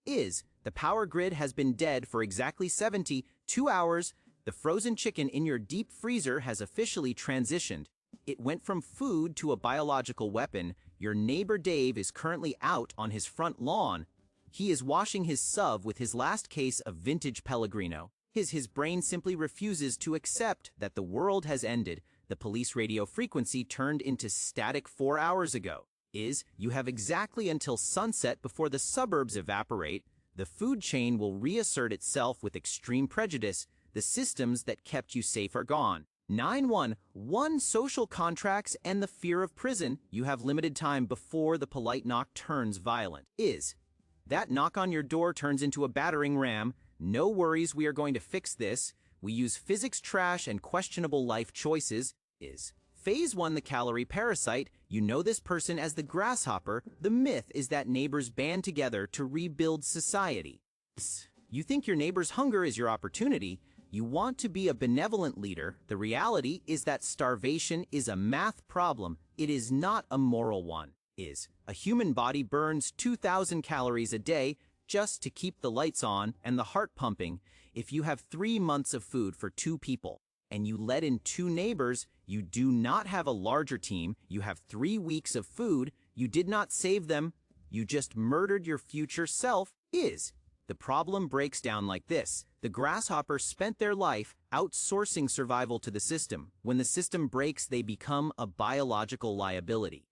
The power grid has been dead for exactly 72 hours. The frozen chicken in your deep freezer has officially transitioned. It went from food to a biological weapon. Your neighbor Dave is currently out on his front lawn. He is washing his sub with his last case of vintage Pellegrino. His brain simply refuses to accept that the world has ended. The police radio frequency turned into static 4 hours ago. You have exactly until sunset before the suburbs evaporate. The food chain will reassert itself with extreme prejudice. The systems that kept you safe are gone. 911 social contracts and the fear of prison. You have limited time before the polite knock turns violent. That knock on your door turns into a battering ram. No worries, we are going to fix this. We use physics trash and questionable life choices. Phase 1, the calorie parasite. You know this person as the grasshopper. The myth is that neighbors band together to rebuild society. You think your neighbor's hunger is your opportunity. You want to be a benevolent leader. The reality is that starvation is a math problem. It is not a moral one. A human body burns 2,000 calories a day just to keep the lights on and the heart pumping. If you have 3 months of food for 2 people and you let in 2 neighbors, you do not have a larger team. You have 3 weeks of food. You did not save them. You just murdered your future self. The problem breaks down like this. The grasshoppers spent their life outsourcing survival to the system. When the system breaks, they become a biological liability.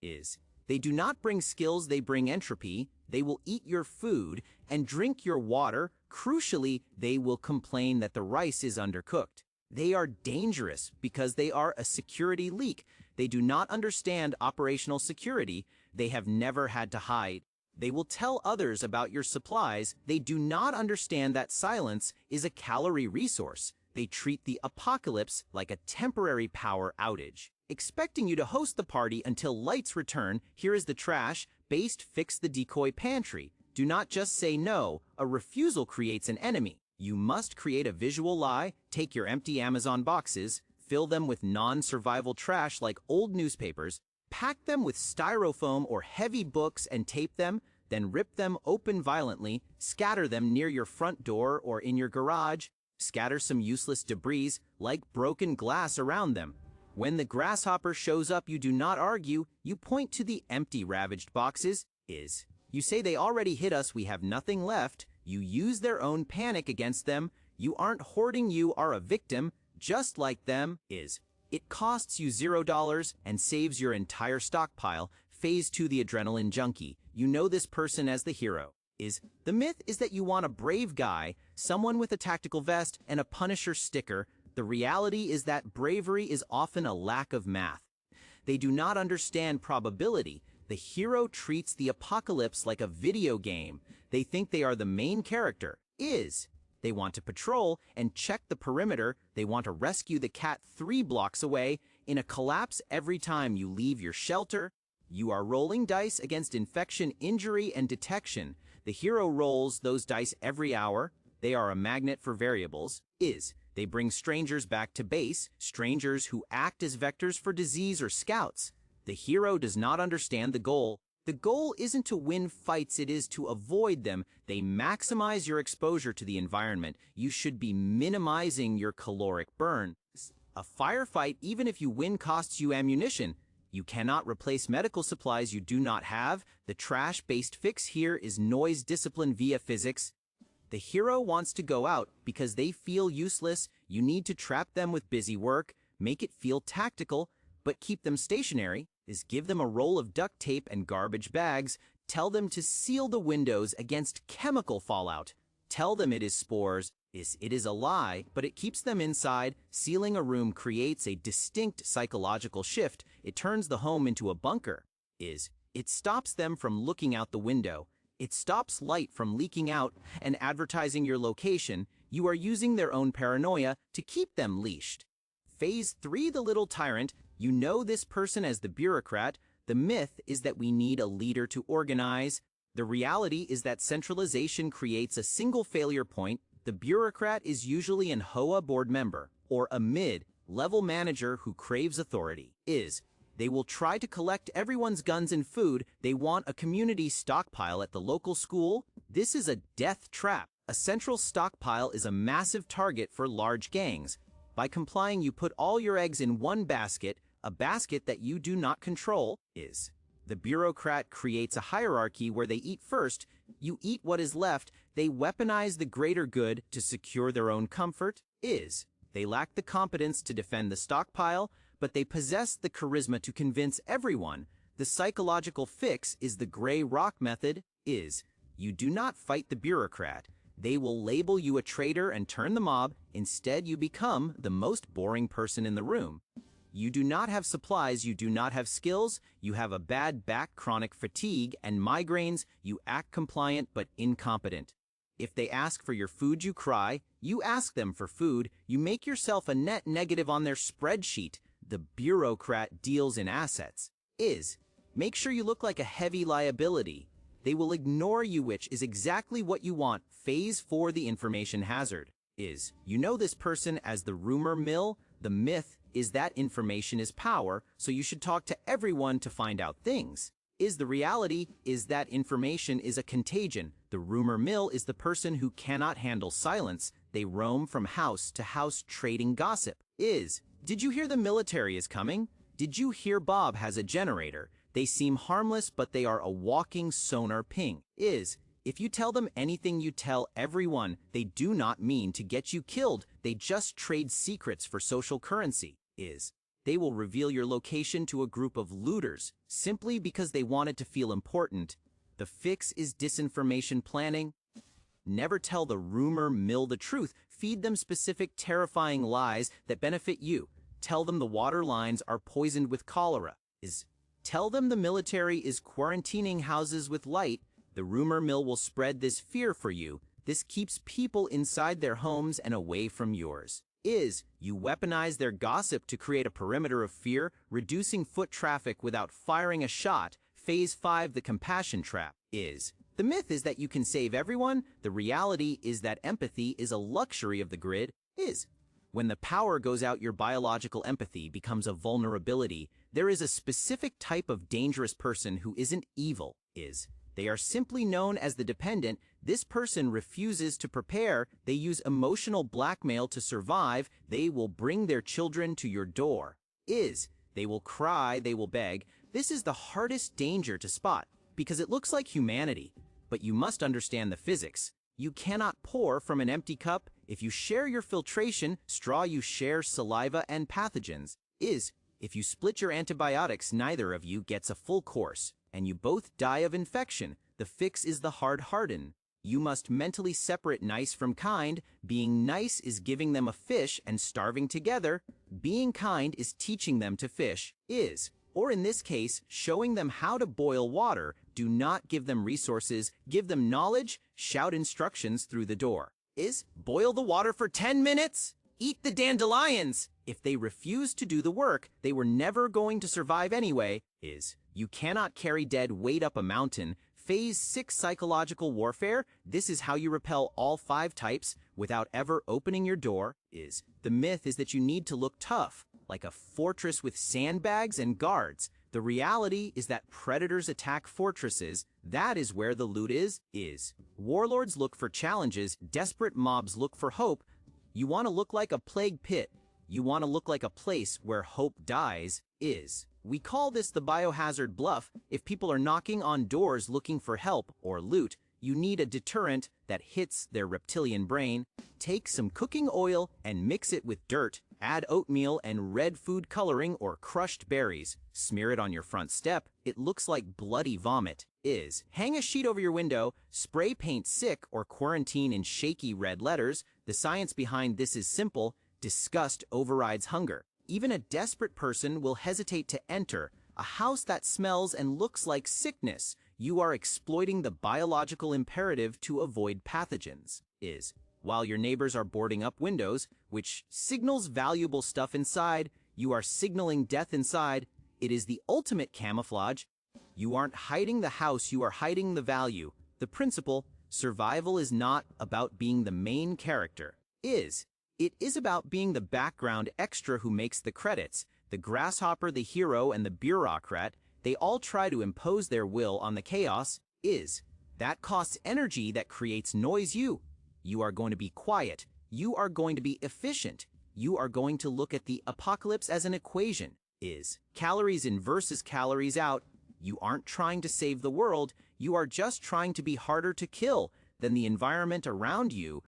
They do not bring skills, they bring entropy. They will eat your food and drink your water. Crucially, they will complain that the rice is undercooked. They are dangerous because they are a security leak. They do not understand operational security. They have never had to hide. They will tell others about your supplies. They do not understand that silence is a calorie resource. They treat the apocalypse like a temporary power outage. Expecting you to host the party until lights return, here is the trash-based fix the decoy pantry. Do not just say no. A refusal creates an enemy. You must create a visual lie. Take your empty Amazon boxes, fill them with non-survival trash like old newspapers, pack them with styrofoam or heavy books and tape them, then rip them open violently, scatter them near your front door or in your garage, scatter some useless debris like broken glass around them. When the grasshopper shows up, you do not argue, you point to the empty ravaged boxes. You say they already hit us, we have nothing left. You use their own panic against them. You aren't hoarding, you are a victim, just like them. It costs you $0 and saves your entire stockpile. Phase 2, the adrenaline junkie. You know this person as the hero. The myth is that you want a brave guy, someone with a tactical vest and a Punisher sticker. The reality is that bravery is often a lack of math. They do not understand probability. The hero treats the apocalypse like a video game. They think they are the main character. They want to patrol and check the perimeter. They want to rescue the cat 3 blocks away. In a collapse every time you leave your shelter, you are rolling dice against infection, injury, and detection. The hero rolls those dice every hour. They are a magnet for variables. They bring strangers back to base, strangers who act as vectors for disease or scouts. The hero does not understand the goal. The goal isn't to win fights, it is to avoid them. They maximize your exposure to the environment. You should be minimizing your caloric burn. A firefight, even if you win, costs you ammunition. You cannot replace medical supplies you do not have. The trash-based fix here is noise discipline via physics. The hero wants to go out because they feel useless. You need to trap them with busy work, make it feel tactical, but keep them stationary. Give them a roll of duct tape and garbage bags. Tell them to seal the windows against chemical fallout. Tell them it is spores. It is a lie, but it keeps them inside. Sealing a room creates a distinct psychological shift. It turns the home into a bunker. It stops them from looking out the window. It stops light from leaking out and advertising your location. You are using their own paranoia to keep them leashed. Phase 3, the little tyrant. You know this person as the bureaucrat. The myth is that we need a leader to organize. The reality is that centralization creates a single failure point. The bureaucrat is usually an HOA board member or a mid-level manager who craves authority. They will try to collect everyone's guns and food. They want a community stockpile at the local school. This is a death trap. A central stockpile is a massive target for large gangs. By complying, you put all your eggs in one basket, a basket that you do not control. Is. The bureaucrat creates a hierarchy where they eat first, you eat what is left, they weaponize the greater good to secure their own comfort. Is. They lack the competence to defend the stockpile, but they possess the charisma to convince everyone. The psychological fix is the gray rock method. Is. You do not fight the bureaucrat. They will label you a traitor and turn the mob. Instead, you become the most boring person in the room. You do not have supplies, you do not have skills, you have a bad back, chronic fatigue, and migraines, you act compliant but incompetent. If they ask for your food, you cry, you ask them for food, you make yourself a net negative on their spreadsheet. The bureaucrat deals in assets. Is. Make sure you look like a heavy liability. They will ignore you, which is exactly what you want. Phase 4, the information hazard. Is. You know this person as the rumor mill. The myth is that information is power, so you should talk to everyone to find out things. Is the reality is that information is a contagion. The rumor mill is the person who cannot handle silence. They roam from house to house trading gossip. Is. Did you hear the military is coming? Did you hear Bob has a generator? They seem harmless, but they are a walking sonar ping. Is. If you tell them anything you tell everyone, they do not mean to get you killed. They just trade secrets for social currency. Is. They will reveal your location to a group of looters simply because they wanted to feel important. The fix is disinformation planning. Never tell the rumor mill the truth. Feed them specific terrifying lies that benefit you. Tell them the water lines are poisoned with cholera. Is. Tell them the military is quarantining houses with light. The rumor mill will spread this fear for you. This keeps people inside their homes and away from yours. Is. You weaponize their gossip to create a perimeter of fear, reducing foot traffic without firing a shot. Phase 5, the compassion trap. Is. The myth is that you can save everyone. The reality is that empathy is a luxury of the grid. Is. When the power goes out, your biological empathy becomes a vulnerability. There is a specific type of dangerous person who isn't evil. Is. They are simply known as the dependent. This person refuses to prepare. They use emotional blackmail to survive. They will bring their children to your door. Is. They will cry, they will beg. This is the hardest danger to spot because it looks like humanity. But you must understand the physics. You cannot pour from an empty cup. If you share your filtration straw, you share saliva and pathogens. Is. If you split your antibiotics, neither of you gets a full course, and you both die of infection. The fix is the hard harden. You must mentally separate nice from kind. Being nice is giving them a fish and starving together. Being kind is teaching them to fish. Is. Or in this case, showing them how to boil water. Do not give them resources, give them knowledge. Shout instructions through the door. Is. Boil the water for 10 minutes? Eat the dandelions! If they refuse to do the work, they were never going to survive anyway. Is. You cannot carry dead weight up a mountain. Phase 6, psychological warfare. This is how you repel all 5 types without ever opening your door. Is. The myth is that you need to look tough, like a fortress with sandbags and guards. The reality is that predators attack fortresses. That is where the loot is. Is. Warlords look for challenges. Desperate mobs look for hope. You want to look like a plague pit. You want to look like a place where hope dies. Is. We call this the biohazard bluff. If people are knocking on doors looking for help or loot, you need a deterrent that hits their reptilian brain. Take some cooking oil and mix it with dirt. Add oatmeal and red food coloring or crushed berries. Smear it on your front step. It looks like bloody vomit. Is. Hang a sheet over your window. Spray paint sick or quarantine in shaky red letters. The science behind this is simple. Disgust overrides hunger. Even a desperate person will hesitate to enter a house that smells and looks like sickness. You are exploiting the biological imperative to avoid pathogens. Is. While your neighbors are boarding up windows, which signals valuable stuff inside, you are signaling death inside. It is the ultimate camouflage. You aren't hiding the house, you are hiding the value. The principle, survival is not about being the main character. Is. It is about being the background extra who makes the credits. The grasshopper, the hero, and the bureaucrat, they all try to impose their will on the chaos. Is. That costs energy that creates noise. You are going to be quiet. You are going to be efficient. You are going to look at the apocalypse as an equation. Is calories in versus calories out. You aren't trying to save the world. You are just trying to be harder to kill than the environment around you